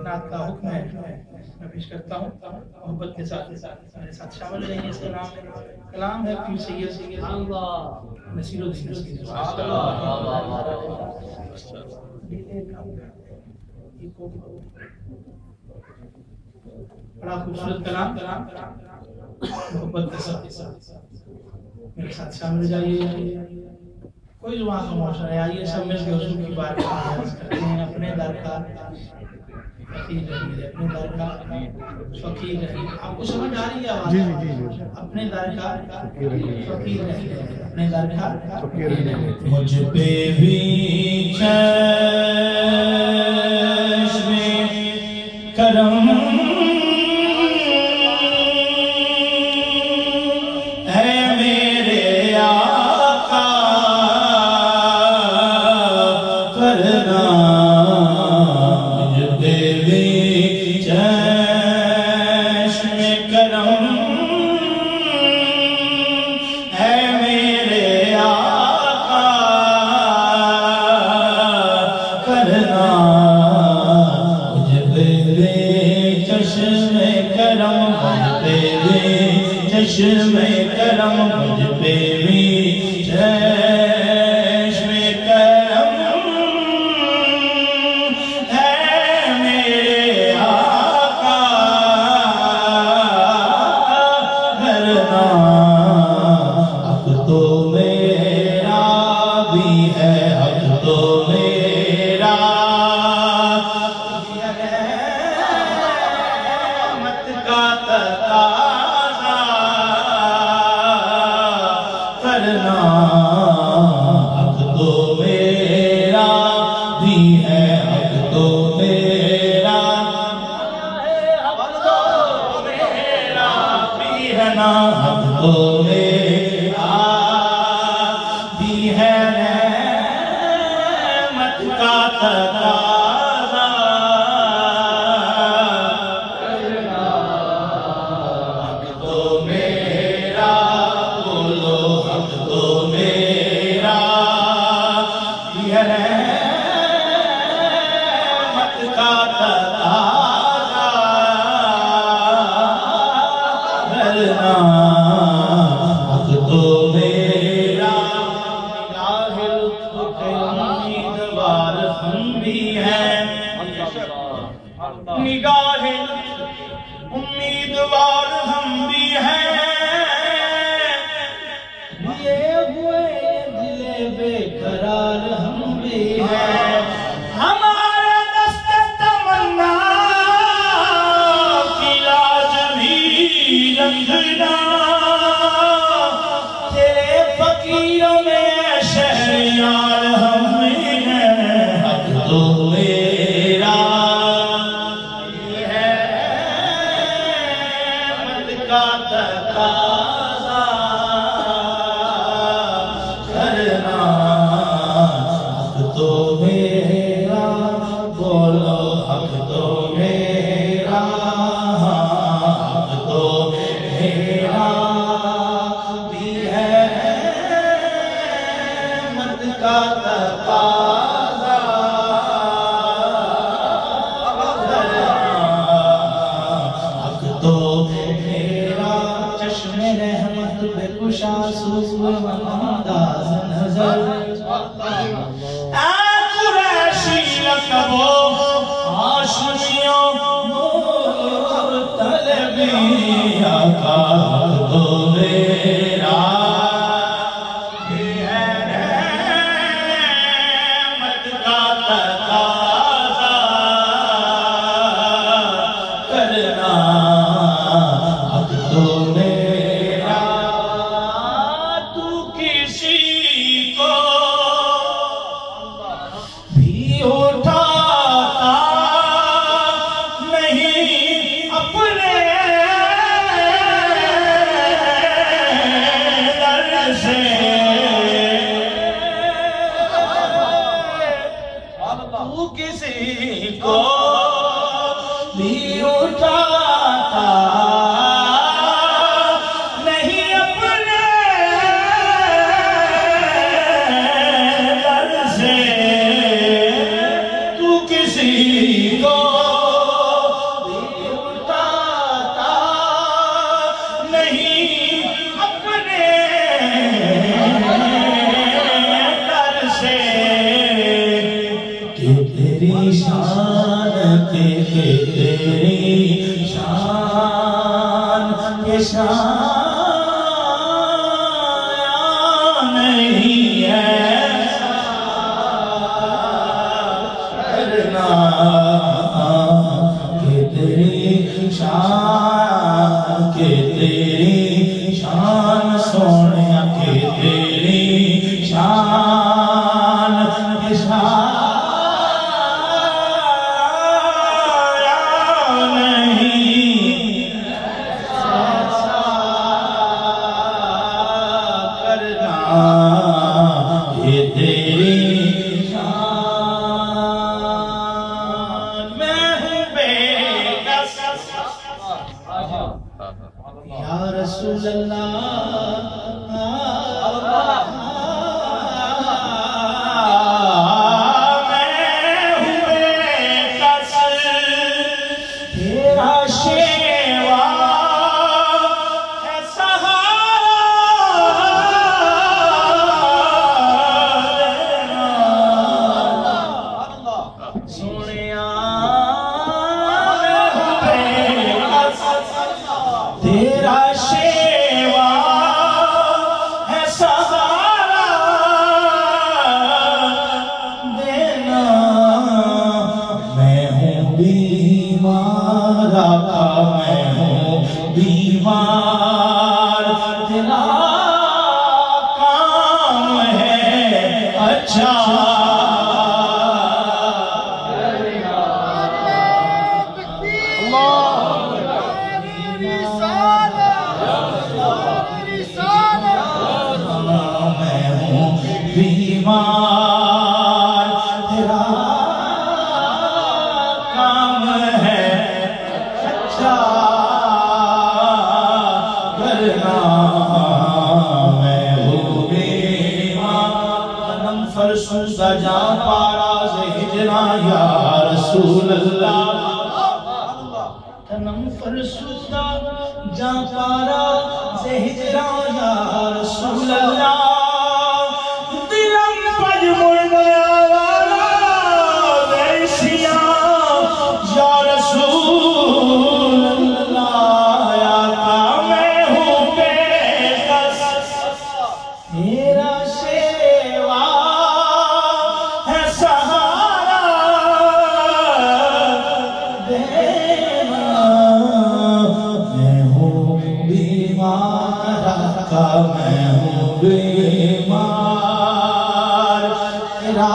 نعت کا حکم ہے میں پیش کرتا ہوں محبت کے ساتھ میرے ساتھ شامل رہیے اس کلام میں کلام ہے پیر سید نصیر الدین بڑا خوبصورت کلام محبت کے ساتھ میرے ساتھ شامل جائیے کوئی زبان خاموش رہے آئیے سب مل کے حضور کی بات کرتے ہیں اپنے در کا فقیر رہیے اپنے در کا فقیر رہیے آپ کو سمجھ آ رہی ہے آواز اپنے در کا فقیر رہیے اپنے در کا فقیر رہیے مجھ پہ بھی چشم کرم چشم کرم مجھ پہ بھی چشم کرم ہے میرے آقا کرنا حق تو میرا بھی ہے حق تو میرا مت کا تقاضا کرنا حق تو میرا بھی ہے حق تو میرا حق تو میرا بھی ہے نا حق تو میرا بھی ہے رحمت کا تقاضا کرنا حق تو میرا بولو حق تو میرا یہ رحمت کا تقاضا کرنا حق تو میرا نگاہ لطف کے امیدوار ہم بھی ہیں نگاہ لطف امیدوار ہم بھی ہیں یہ ہوئے دل بے قرار ہم بھی ہیں ہمارا دست تمنا کی لاج بھی رکھنا تیرے فقیروں میں شہریار ہم ہیں حق تو میرا یہ ہے مت کا تقاضا کرنا حق تو میرا بولو حق تو میرا حق تو میرا بھی ہے مت کا تقاضا کرنا حق تو میرا چشم رحمت بے کشا سوز انداز نظر اے قریشی لقبو ہاشمیوں طلبی آقا حق تو میرا بھی ہے رحمت کا تقاضا کرنا حق تو میرا تو کسی کو بھی اٹھاتا نہیں اپنے در سے تو کسی کو بھی اٹھاتا نہیں اپنے در سے کسی کو بھی اٹھاتا نہیں اپنے در سے کہ تیری شان تیری شان کے شان نہیں ہے کہ تیری شان کہ تیری شان سونیا کہ تیری شان کے شان رسول اللہ میں ہوں بے کس تیرا شیوا ہے سہارا سونیا میں ہوں بے کس تیرا شیوا ہے سہارا دینا میں ہوں بیمار آقا میں ہوں بیمار تیرا کام ہے اچھا بیمار تیرا کام ہے اچھا کرنا میں ہوں بیمار تنم فرسوزہ جان پارا سے ہجرا یا رسول اللہ تنم فرسوزہ جان پارا سے ہجرا یا رسول اللہ میں ہوں بیمار تیرا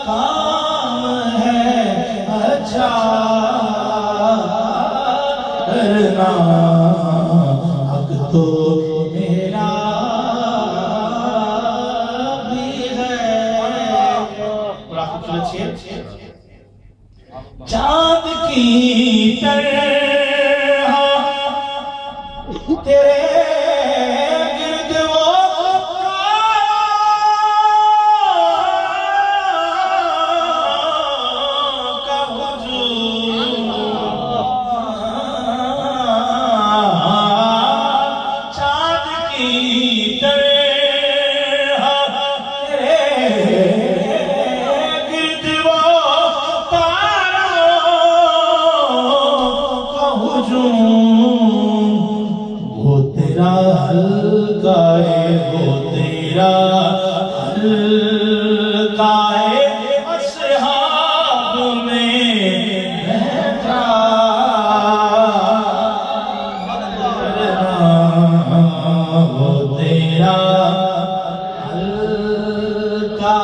کام ہے اچھا کرنا حق تو میرا بھی ہے چاند کی طرح تیرے گرد وہ کا وجود چاند کی طرح تیرے گرد وہ تاروں کا وجود حلقہ وہ تیرا حلقہ اصحاب میں بیٹھا وہ تیرا حلقہ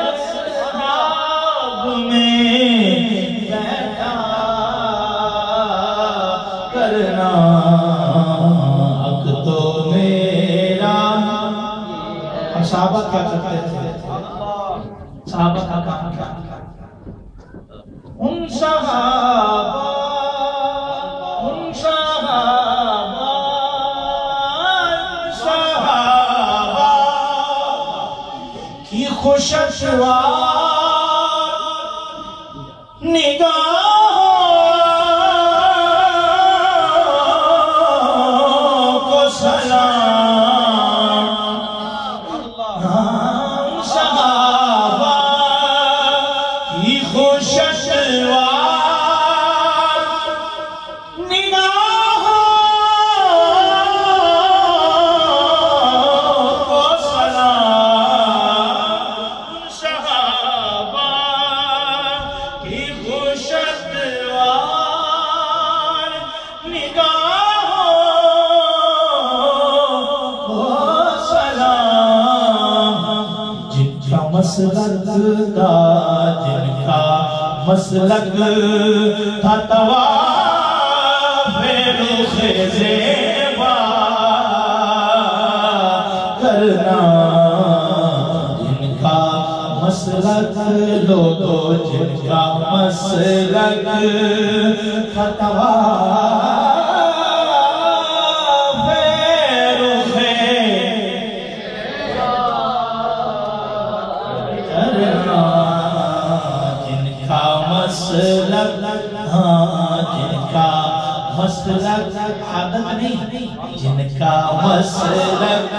اصحاب میں بیٹھا کرنا صحابہ کیا کرتے تھے صحابہ کا کام کیا ان صحابہ کی خوشگوار نگاہوں کو سلام صحابہ کی خوشگوار نگاہوں کو سلام صحابہ کی خوشگوار نگاہوں کو سلام جن کا مسلک تھا جن کا مسلک تھا طواف رخ زیبا کرنا جن کا مسلک لوگو جن کا مسلک تھا طواف رخ کرنا جن کا مسلک جن کا مسلک عادت نہیں جن کا مسلک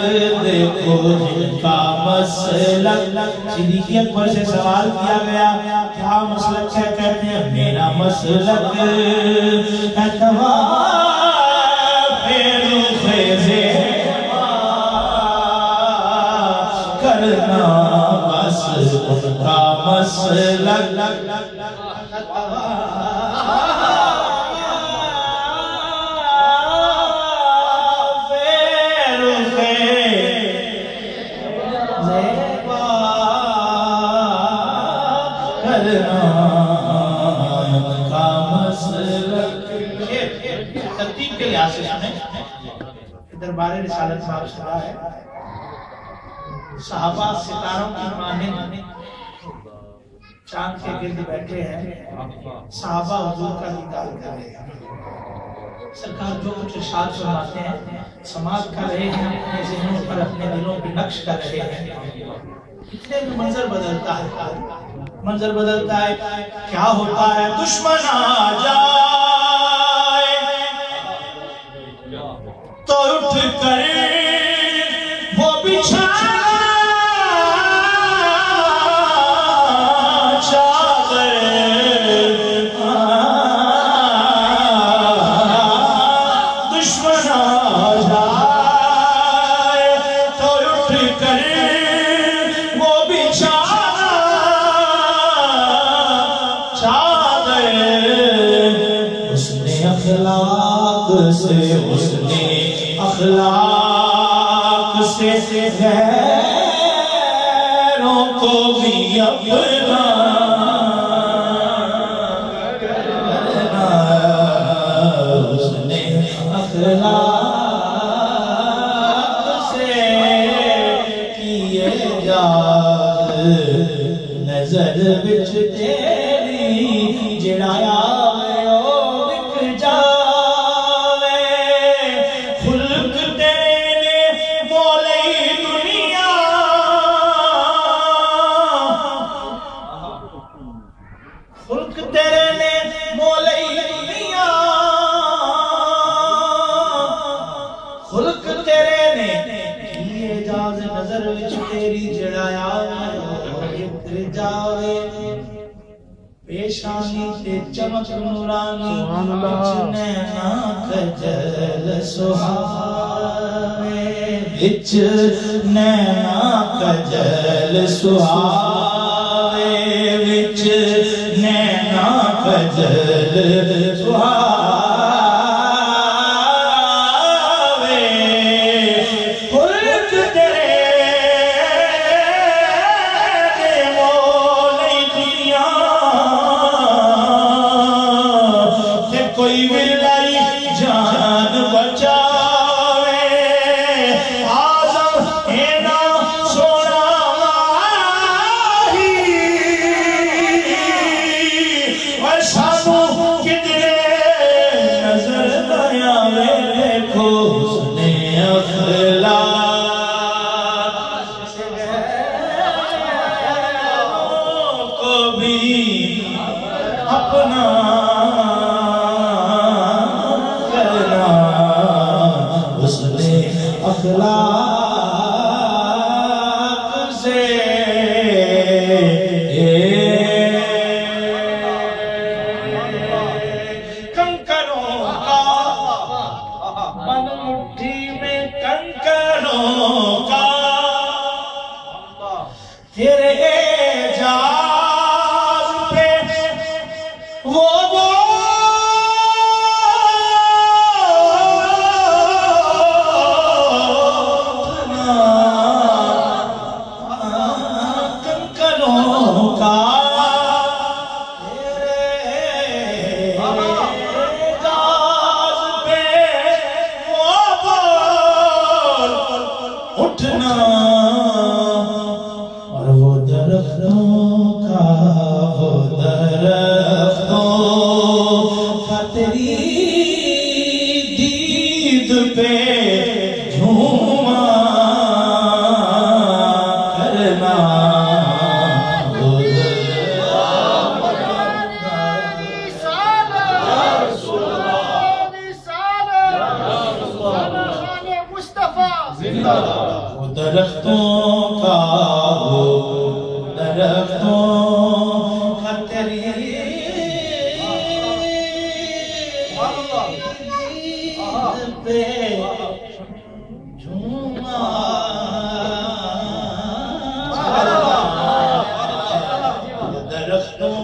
دیکھو جن کا مسلک صدیق اکبر سے سوال کیا گیا کیا مسلک ہے کہتے ہیں میرا مسلک ہے طواف رخ زیبا کرنا بس ان کا مسلک ترتیب کے لحاظ سے سنیں دربار رسالت صاحب سنا ہے صحابہ ستاروں کی مانند چاند کے گرد بیٹھے ہیں صحابہ حضور کا دیدار کر رہے ہیں سرکار جو کچھ ارشاد فرماتے ہیں سماعت کر رہے ہیں اپنے ذہنوں پر اپنے دلوں پہ نقش کر رہے ہیں اتنے میں منظر بدلتا ہے کیا ہوتا ہے دشمن آ جائے تو اٹھ کر وہ بچھانا چادر دشمن آ جائے تو اٹھ کر وہ بچھانا چادر اس نے اخلاق سے اخلاق سے غیروں کو بھی اپنا کرنا اس نے اخلاق سے کیے جاد نظر بچ تیری جڑایا پیشانی تے چمک نورانی وچ نینا کجل سہاوے وچ نینا کجل سہاوے وچ نینا کجل سہاوے خلق تیرے کوئی ولائی جان بچاوے آزم اینا سونا ماہی اور سانو کتنے اپنا کرنا اس نے اخلاق سے کنکروں کا من مٹھی میں کنکروں کا تیرے اعجاز پہ وہ کنکروں کا تیرے اعجاز پہ وہ بول اٹھنا اور وہ درختوں کا تیری دید پہ جھوما کرنا وہ درختوں کا درختوں کا تیری دید پہ جھوما وہ درختوں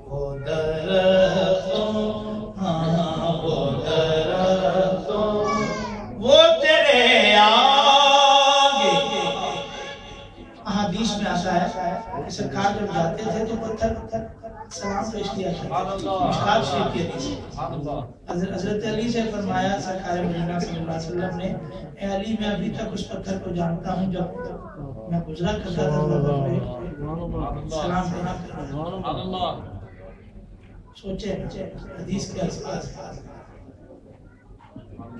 وہ درختوں وہ درختوں وہ تیرے آگے احادیث میں آتا ہے کہ سرکار جب جاتے تھے تو پتھر سلام پیش کیا تھا مشکات شریف کی حدیث حضرت علی سے فرمایا سرکار مدینہ صلی اللہ علیہ وسلم نے اے علی میں ابھی تک اس پتھر کو جانتا ہوں جب میں گزرا کرتا تھا سلام پینا کرتا سوچے حدیث کے الفاظ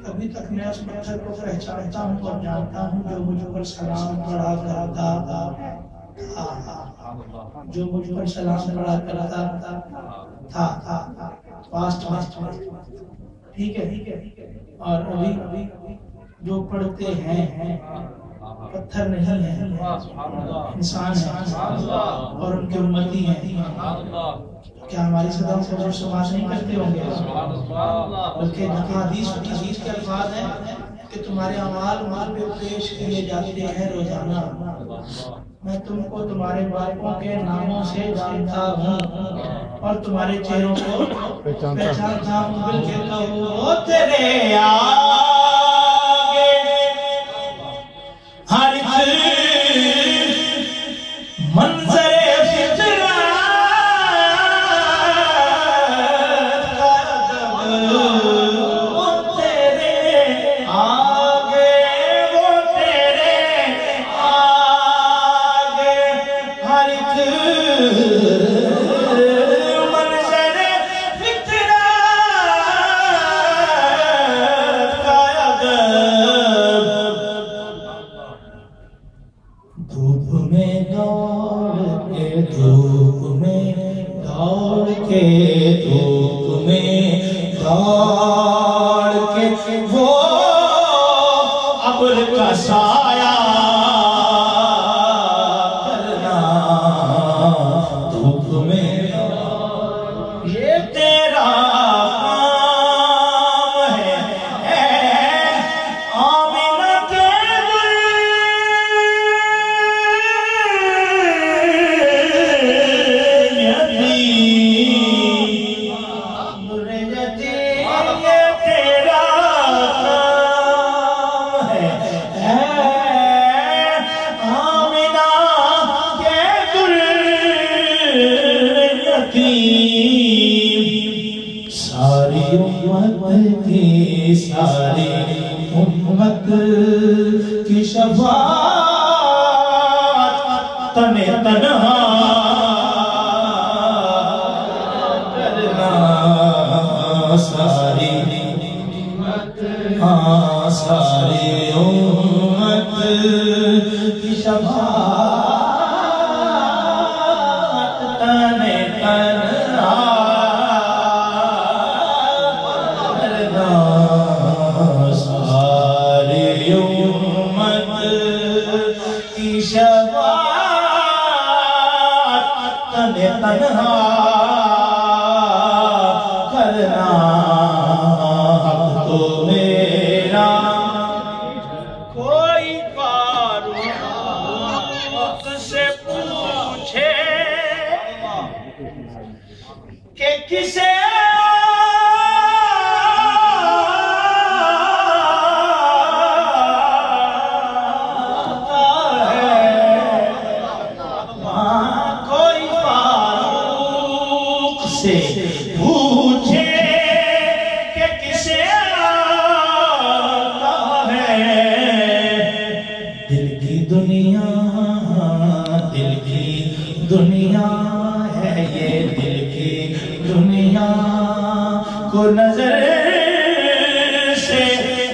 ابھی تک میں اس پتھر کو پہچانتا ہوں اور جانتا ہوں جو مجھ پر سلام پڑھا کرتا جو مجھ پر سلام پڑھا کرتا تھا پاسٹ ٹھیک ہے اور ابھی جو پڑھتے ہیں پتھر نہیں ہیں انسان ہیں اور ان کے امتی ہیں کیا ہماری صدا سے جو سماج نہیں کرتے ہوں گے بلکہ حدیث کے الفاظ ہیں کہ تمہارے اعمال پہ پیش کیے جاتے ہیں روزانہ میں تم کو تمہارے باپوں کے ناموں سے جانتا ہوں اور تمہارے چہروں کو پہچانتا ہوں بلکہ کہو تیرے آگے ہر منظر ساری امت کی شفاعت تنہا کرنا ساری امت کی شفاعت تنہا تنے تنہا کرنا حق تو میرا کوئی فاروق سے پوچھے کہ کسے پوچھے کہ کسے آتا ہے دل کی دنیا ہے یہ دل کی دنیا کو نظر سے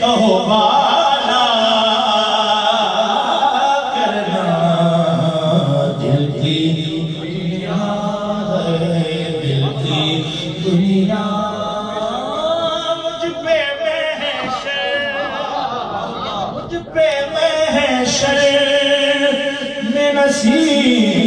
بالا کرنا دل کی دنیا مجھ پہ محشر میں نصیب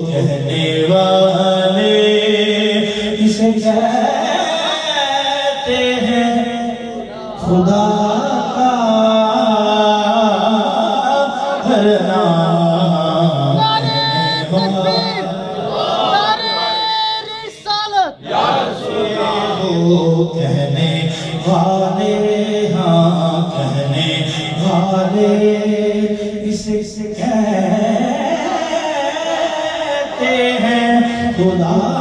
کہنے والے اسے کہتے ہیں خدا کا ہر نام کہنے والے ہاں کہنے والے اسے کہتے ہیں خدا